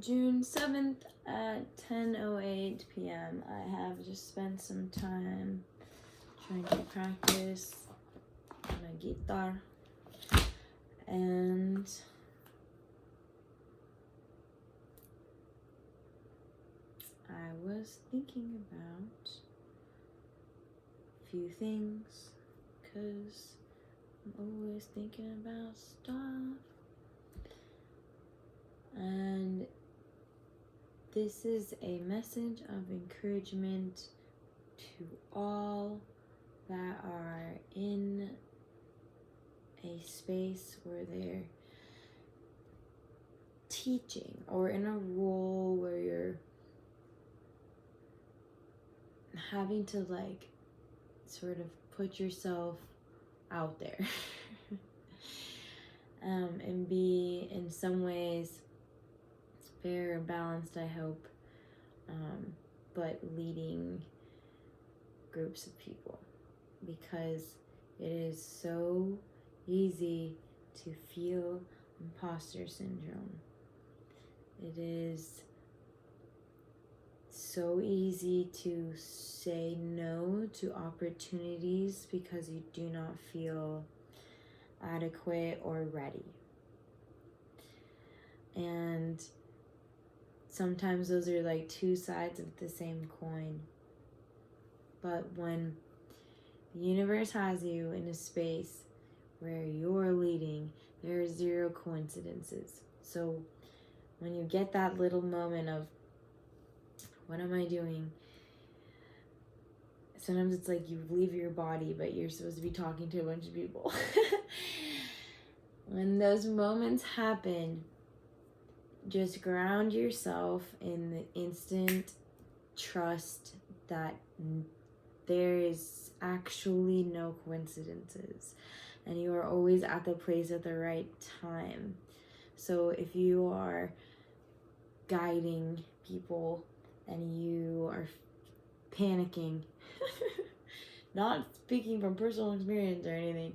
June 7th at 10:08 p.m. I have just spent some time trying to practice my guitar, and I was thinking about a few things, because I'm always thinking about stuff. And this is a message of encouragement to all that are in a space where they're teaching or in a role where you're having to like sort of put yourself out there and be in some ways fair and balanced, I hope, but leading groups of people, because it is so easy to feel imposter syndrome. It is so easy to say no to opportunities because you do not feel adequate or ready. And sometimes those are like two sides of the same coin. But when the universe has you in a space where you're leading, there are zero coincidences. So when you get that little moment of, what am I doing? Sometimes it's like you leave your body, but you're supposed to be talking to a bunch of people. When those moments happen, just ground yourself in the instant trust that there is actually no coincidences, and you are always at the place at the right time. So if you are guiding people and you are panicking, not speaking from personal experience or anything,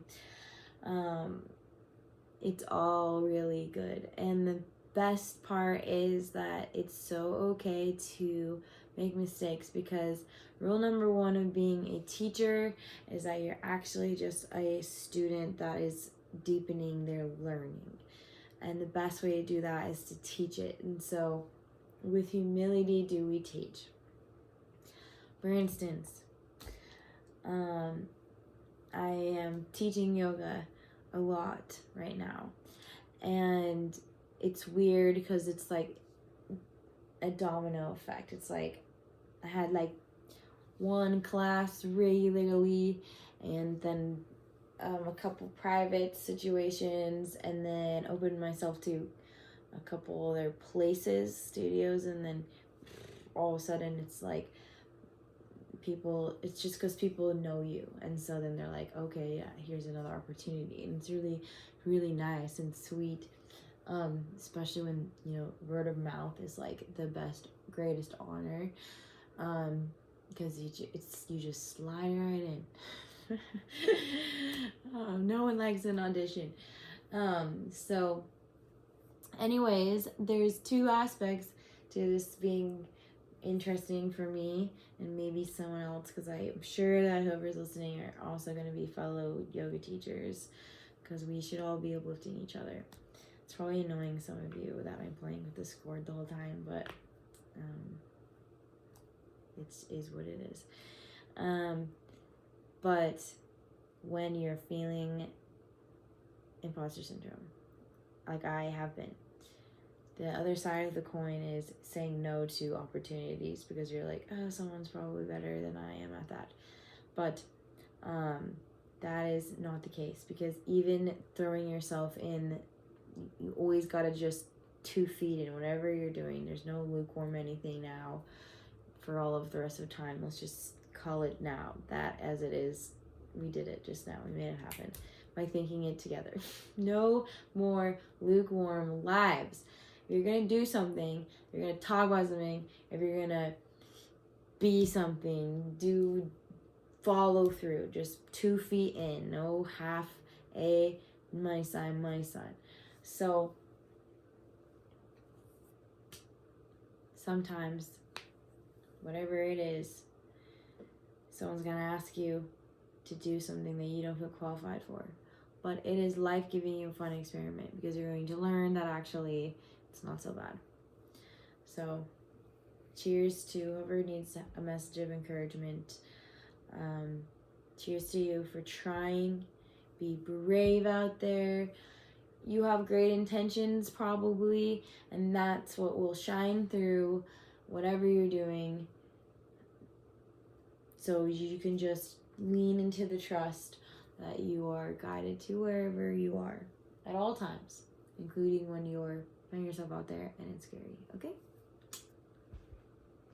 it's all really good. And the best part is that it's so okay to make mistakes, because rule number one of being a teacher is that you're actually just a student that is deepening their learning. And the best way to do that is to teach it. And so with humility do we teach. For instance, I am teaching yoga a lot right now, and it's weird because it's like a domino effect. It's like I had like one class regularly, and then a couple private situations, and then opened myself to a couple other places, studios, and then all of a sudden it's like people, it's just because people know you, and so then they're like, okay, yeah, here's another opportunity. And it's really, really nice and sweet, especially when, you know, word of mouth is like the best, greatest honor, because you just slide right in. No one likes an audition. So anyways, there's two aspects to this being interesting for me and maybe someone else, because I'm sure that whoever's listening are also going to be fellow yoga teachers, because we should all be uplifting each other. It's probably annoying some of you that I'm playing with this chord the whole time, but it is what it is. But when you're feeling imposter syndrome, like I have been, the other side of the coin is saying no to opportunities because you're like, oh, someone's probably better than I am at that. But that is not the case, because even throwing yourself in, you always got to just 2 feet in whatever you're doing. There's no lukewarm anything now for all of the rest of the time. Let's just call it now, that as it is. We did it just now. We made it happen by thinking it together. No more lukewarm lives. If you're going to do something, you're going to talk about something, if you're going to be something, follow through. Just 2 feet in. No half my side. So sometimes, whatever it is, someone's going to ask you to do something that you don't feel qualified for. But it is life-giving you a fun experiment because you're going to learn that actually it's not so bad. So, cheers to whoever needs a message of encouragement. Cheers to you for trying. Be brave out there. You have great intentions probably, and that's what will shine through whatever you're doing. So you can just lean into the trust that you are guided to wherever you are at all times, including when you're putting yourself out there and it's scary. Okay?